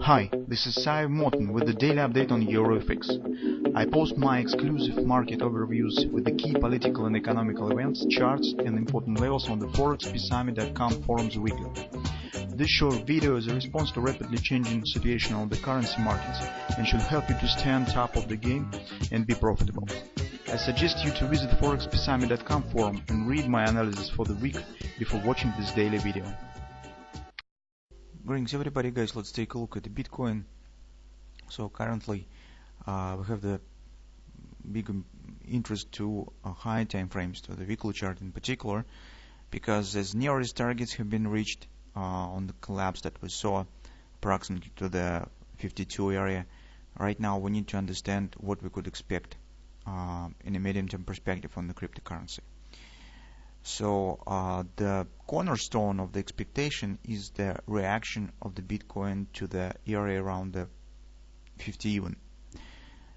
Hi, this is Sive Morten with the daily update on EuroFX. I post my exclusive market overviews with the key political and economical events, charts and important levels on the ForexPeaceArmy.com forums weekly. This short video is a response to rapidly changing situation on the currency markets and should help you to stay on top of the game and be profitable. I suggest you to visit ForexPeaceArmy.com forum and read my analysis for the week before watching this daily video. Greetings everybody, guys. Let's take a look at the Bitcoin. So currently we have the big interest to high time frames, to the weekly chart in particular, because as nearest targets have been reached on the collapse that we saw approximately to the 52 area. Right now we need to understand what we could expect in a medium-term perspective on the cryptocurrency. So the cornerstone of the expectation is the reaction of the Bitcoin to the area around the 50 even,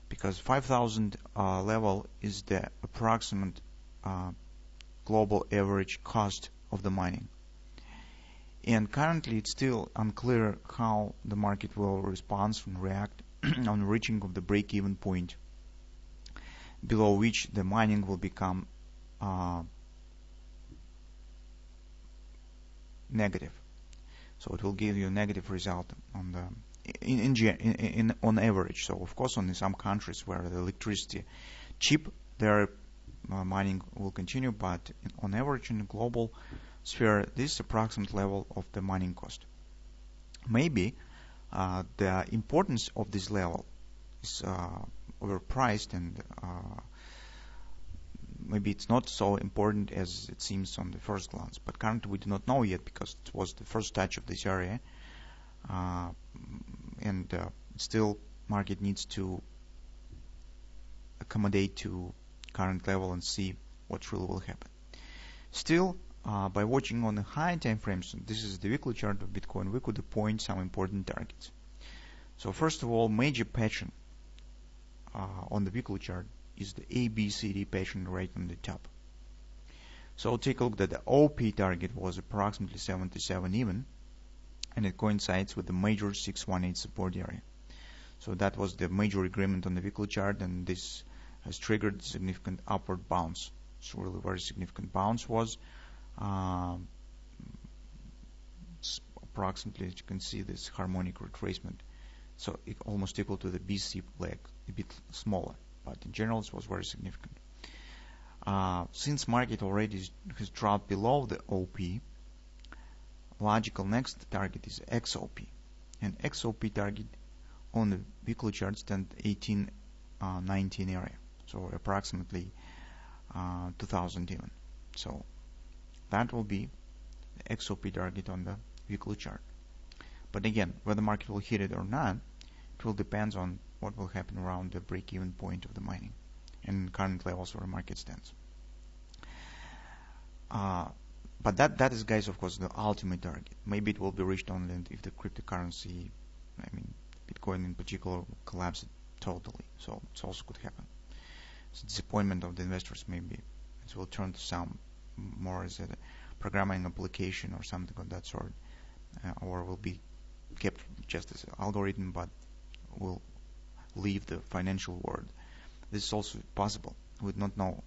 because 5,000 level is the approximate global average cost of the mining. And currently it's still unclear how the market will respond and react on reaching of the break-even point, below which the mining will become negative. So it will give you a negative result on the on average. So of course, on some countries where the electricity cheap, their mining will continue, but on average in the global sphere, this approximate level of the mining cost. Maybe the importance of this level is overpriced, and maybe it's not so important as it seems on the first glance, but currently we do not know yet because it was the first touch of this area, and still market needs to accommodate to current level and see what really will happen. Still, by watching on the high time frames, this is the weekly chart of Bitcoin, we could appoint some important targets. So first of all, major pattern on the weekly chart is the ABCD pattern right on the top. So take a look that the OP target was approximately 77 even, and it coincides with the major 618 support area. So that was the major agreement on the weekly chart, and this has triggered significant upward bounce. So really very significant bounce was approximately, as you can see, this harmonic retracement. So it almost equal to the BC leg, a bit smaller, but in general it was very significant. Since market already has dropped below the OP, logical next target is XOP, and XOP target on the weekly chart stands 1819 area, so approximately 2000 even. So that will be the XOP target on the weekly chart. But again, whether the market will hit it or not, it will depend on what will happen around the break-even point of the mining and current levels where the market stands. But that is, guys, of course, the ultimate target. Maybe it will be reached only if the cryptocurrency, I mean Bitcoin in particular, will collapse totally. So it also could happen. So disappointment of the investors, maybe it will turn to some more as a programming application or something of that sort, or will be kept just as an algorithm, but will leave the financial world. This is also possible. We would not know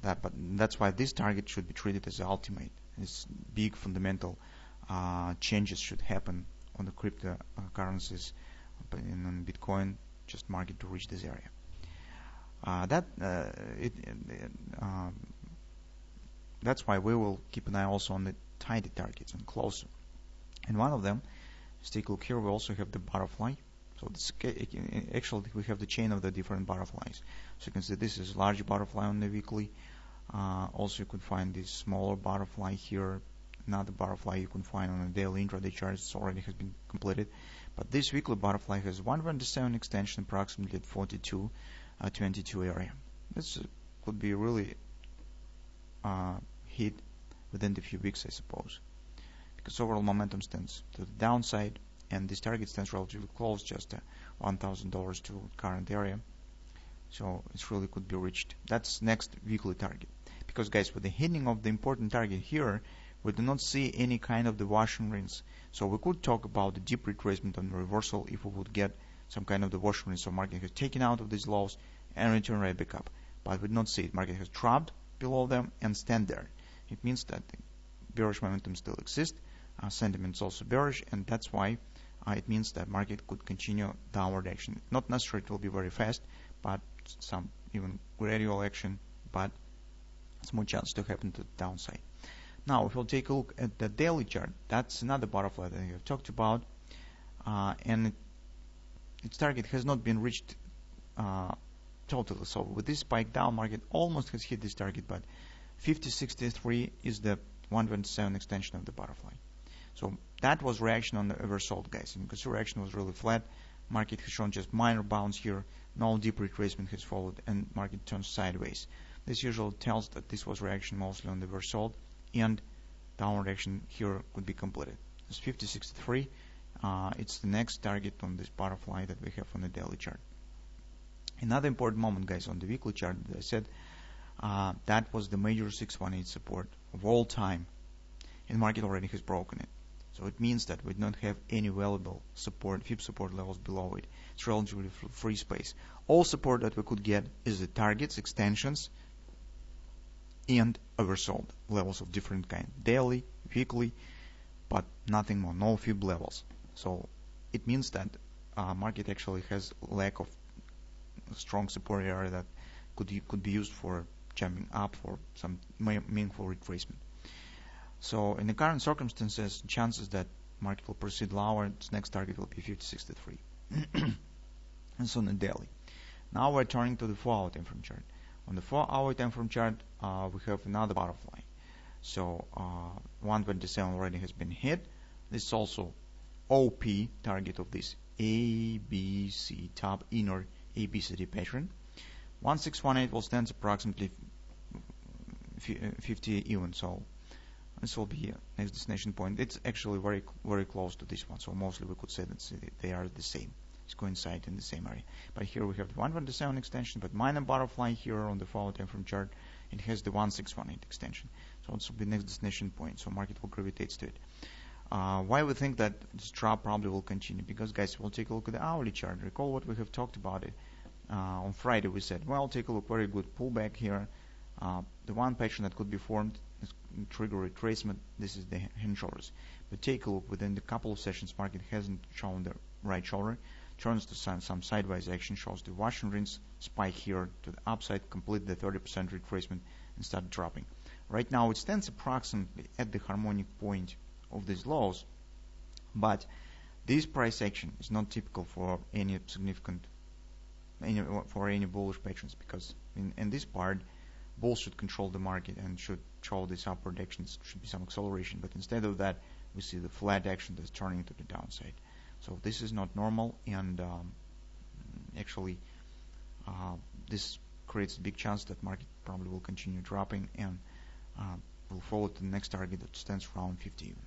that, but that's why this target should be treated as the ultimate. This big fundamental changes should happen on the cryptocurrencies, but in Bitcoin, just market to reach this area. That's why we will keep an eye also on the tighter targets and closer. And one of them, let's take a look here. We also have the butterfly. So this, actually we have the chain of the different butterflies. So you can see this is a large butterfly on the weekly. Also you could find this smaller butterfly here. Another butterfly you can find on a daily intraday chart. It already has been completed. But this weekly butterfly has 127 extension approximately at 42.22 area. This could be really hit within the few weeks, I suppose, because overall momentum stands to the downside, and this target stands relatively close, just $1,000 to current area. So it really could be reached. That's next weekly target. Because guys, with the hitting of the important target here, We do not see any kind of the wash and rinse. So we could talk about the deep retracement and reversal if we would get some kind of the wash and rinse. So market has taken out of these lows and return right back up. But we do not see it. Market has dropped below them and stand there. It means that the bearish momentum still exists. Sentiment is also bearish, and that's why it means that market could continue downward action. Not necessarily it will be very fast, but some even gradual action, but small chance to happen to the downside. Now, if we'll take a look at the daily chart, that's another butterfly that I have talked about, and its target has not been reached totally. So with this spike down, market almost has hit this target, but 50.63 is the 127 extension of the butterfly. So that was reaction on the oversold, guys. And because the reaction was really flat, market has shown just minor bounce here, no deep retracement has followed, and market turns sideways. This usually tells that this was reaction mostly on the oversold, and downward action here could be completed. It's 50.63. It's the next target on this butterfly that we have on the daily chart. Another important moment, guys, on the weekly chart, as I said, that was the major 618 support of all time, and market already has broken it. So it means that we don't have any valuable support, FIB support levels below it. It's relatively free space. All support that we could get is the targets, extensions, and oversold levels of different kind, daily, weekly, but nothing more, no FIB levels. So it means that market actually has lack of strong support area that could be used for jumping up for some meaningful retracement. So in the current circumstances, chances that market will proceed lower, its next target will be 50.63. And so on the daily. Now we're turning to the 4-hour time frame chart. On the 4-hour time frame chart, we have another butterfly. So 127 already has been hit. This is also OP target of this ABC top inner ABCD pattern. 1618 will stand approximately 50 even. So this will be next destination point. It's actually very close to this one. So mostly we could say that they are the same. It's coincide in the same area. But here we have the 127 extension, but minor butterfly here on the 4-hour time frame chart. It has the 1618 extension. So this will be next destination point. So market will gravitate to it. Why we think that this drop probably will continue? Because, guys, we'll take a look at the hourly chart. Recall what we have talked about it. On Friday we said, well, take a look, very good pullback here. The one pattern that could be formed is trigger retracement. This is the hand shoulders. But take a look, within the couple of sessions, market hasn't shown the right shoulder. Turns to some sideways action, shows the wash and rinse spike here to the upside, complete the 30% retracement and start dropping. Right now it stands approximately at the harmonic point of these lows, but this price action is not typical for any significant for any bullish patterns, because in this part bulls should control the market and should show these upward actions, should be some acceleration, but instead of that we see the flat action that's turning to the downside. So this is not normal, and actually this creates a big chance that market probably will continue dropping and will follow to the next target that stands around 50 even.